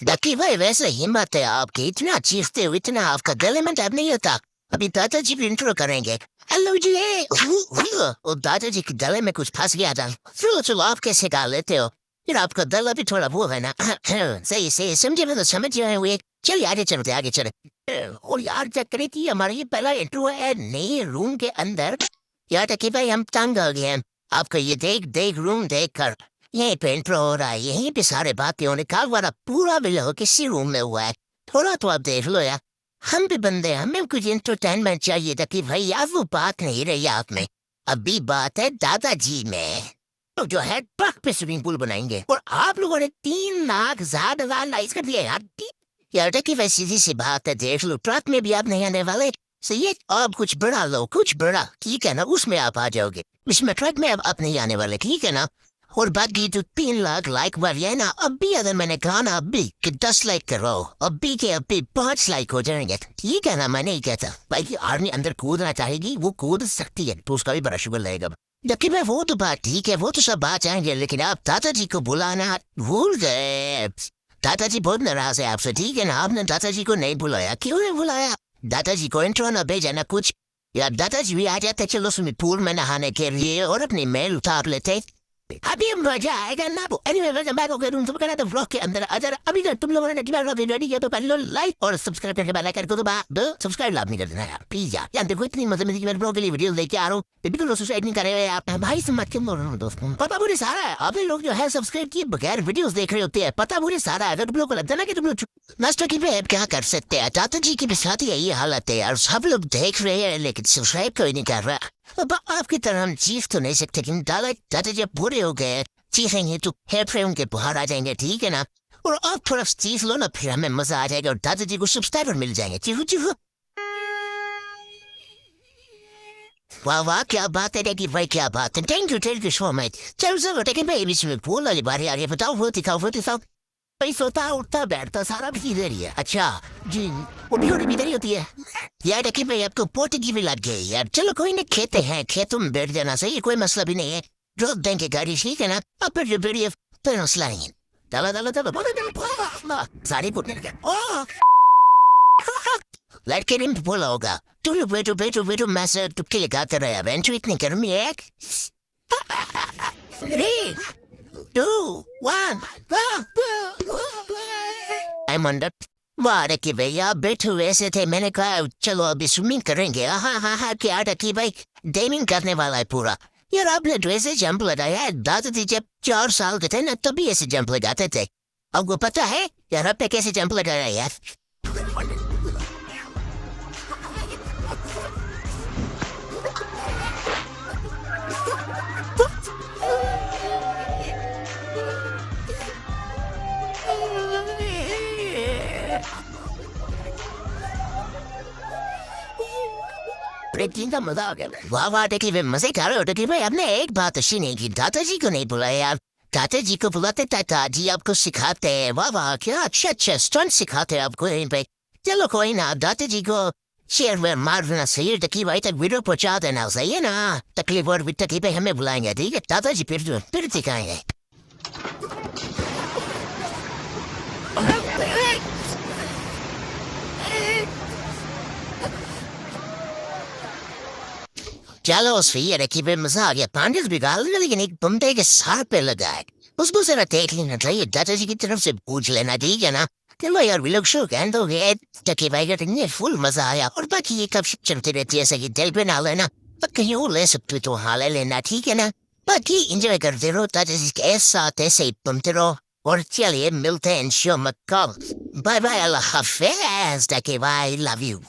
डकी भाई वैसे हिम्मत है आपकी, इतना चीखते हो, इतना आपका गले में दर्द नहीं होता। अभी दादाजी भी इंट्रो करेंगे। हेलो जी। और दादाजी के गले में कुछ फंस गया था। चलो चलो, आप कैसे गा लेते हो? फिर आपका गला भी थोड़ा वो है ना। सही सही समझे, मैं तो समझ रहे हुए। चलिए आगे चलते आगे चले। और यार चेक करी थी, हमारा ये पहला इंट्रो है नए रूम के अंदर। यार डकी भाई हम तंग हो गए हैं आपका ये देख देख रूम देख कर। यहीं पे इंट्रो हो रहा है, यहीं पे सारे बातें होने का वाला पूरा विलो किसी रूम में हुआ है। थोड़ा तो आप देख लो यार, हम भी बंदे हैं, हमें कुछ एंटरटेनमेंट चाहिए था कि भाई यार वो बात नहीं रही आप में। अभी बात है दादाजी में। तो जो है ट्रक पे स्विमिंग पूल बनाएंगे और आप लोगों ने 3 लाख ज्यादा लाइस कर दिया यार। यार देखिए वैसे सीधी सी बात है, देख लो ट्रक में भी आप नहीं आने वाले। सही है, आप कुछ बड़ा लो, कुछ बड़ा, ठीक है ना, उसमें आप आ जाओगे। इसमें ट्रक में अब आप नहीं आने वाले, ठीक है ना। और बाकी जो 3 लाख लाइक वाली है ना, अभी अगर मैंने कहा ना अभी कि 10 लाइक करो, अभी के अभी 5 लाइक हो जाएंगे, ठीक है ना। मैं नहीं कहता भाई कि आर्मी अंदर कूदना चाहेगी, वो कूद सकती है, तो उसका भी बड़ा शुगर लगेगा। जबकि मैं वो तो बात ठीक है, वो तो सब बात आएंगे, लेकिन आप दादाजी को बुलाना भूल गए। दादाजी बहुत नाराज है आपसे, ठीक है ना। आपने दादाजी को नहीं बुलाया, क्यों नहीं बुलाया? दादाजी को इंट्रो ना भेजा ना कुछ। यार दादाजी भी आ जाते चलो स्विमिंग पूल में नहाने के लिए और अपनी मेल उतार लेते। अभी मजा आएगा ना। Anyway welcome back. Okay room सबका ना तो व्लॉग के अंदर अगर अभी तक तुम लोगों ने डिवाइड रेडी किया तो कर लो लाइक और सब्सक्राइब करके बेल आइकन को दबा दो। सब्सक्राइब लाभ नहीं कर देना यार प्लीज यार। यार देखो इतनी मजे में मैं ब्लॉग के लिए वीडियो लेके आ रहा हूँ, बिल्कुल सुसाइड नहीं कर रहे आप भाई से मत क्यों बोल रहा हूँ दोस्तों। पता मुझे सारा है, आप लोग जो है सब्सक्राइब किए बगैर वीडियोस देख रहे होते हैं, पता मुझे सारा है। अगर तुम लोग को लगता है ना कि तुम लोग नाश्ता की पे क्या कर सकते हैं, दादाजी की भी साथ यही हालत है यार। सब लोग देख रहे हैं लेकिन सब्सक्राइब कोई नहीं कर रहा। अब आपकी तरह हम चीख तो नहीं सकते, लेकिन दादा जब बुरे हो गए चीखेंगे तो हेयर फ्रेम के बाहर आ जाएंगे, ठीक है ना। और आप थोड़ा चीख लो ना, फिर हमें मजा आ जाएगा और दादाजी को सब्सक्राइबर मिल जाएंगे। चीहू चीहू। वाह वाह क्या बात है देखिए भाई, क्या बात है। Thank you so much. चलो चलो देखिए भाई बीच में बोल वाली बारी आ रही है, बताओ वो दिखाओ वो दिखाओ। भाई सोता उठता बैठता सारा भी इधर ही है। अच्छा जी, वो भी होती इधर ही होती है यार। देखिए भाई आपको पोटी की भी लग गई यार। चलो कोई नहीं, खेते हैं खेतों में बैठ जाना सही है, कोई मसला भी नहीं है। रोक देंगे गाड़ी, ठीक है ना। अब फिर जो बैठिए तो मसला नहीं है। चलो चलो चलो सारी कुटने लाइट के रिम बोला होगा। तुम बैठो बैठो बैठो, मैं से टुपके लगाते रहे। अब एंट्री इतनी गर्मी है। 3 2 1 I'm under। वाह रखी भैया बैठे हुए ऐसे थे, मैंने कहा चलो अभी स्विमिंग करेंगे। हाँ हाँ हाँ क्या रखी भाई, डेमिंग करने वाला है पूरा। यार आपने तो ऐसे जंप लगाया है, दादाजी जब 4 साल के थे ना तभी ऐसे जंप लगाते थे। आपको पता है यार आपने कैसे जंप लगाया यार? प्रेटिंग का मजा आ गया। वाह वाह देखिए वे मजे कर रहे हो। देखिए भाई आपने एक बात अच्छी नहीं की, दादाजी को नहीं बुलाया यार। दादाजी को बुलाते दादाजी आपको सिखाते हैं। वाह वाह क्या अच्छा अच्छा स्टंट सिखाते हैं आपको यहीं पे। चलो कोई ना, दादाजी को शेयर में मार देना सही है। देखिए भाई तक वीडियो पहुंचा देना सही है ना। तकलीफ और तकलीफ हमें बुलाएंगे, ठीक है। दादाजी फिर दिखाएंगे। चलो सही है रखी पे मजा आ गया। पांडिस भी गाल दिया, लेकिन एक बंदे के साथ पे लगा है, उसको जरा देख लेना चाहिए, दादाजी की तरफ से पूछ लेना, ठीक है ना। चलो यार वी लोग शो कैंड हो गए टकी भाई का फुल मजा आया। और बाकी ये कब चलती रहती है ऐसे कि दिल पे ना लेना, पर कहीं और ले सकते तो हाँ ले लेना, ठीक है ना। बाकी इंजॉय करते रहो, दादाजी के साथ ऐसे ही घूमते रहो। और चलिए मिलते हैं शो में कल। बाय बाय, अल्लाह हाफिज टकी भाई, लव यू।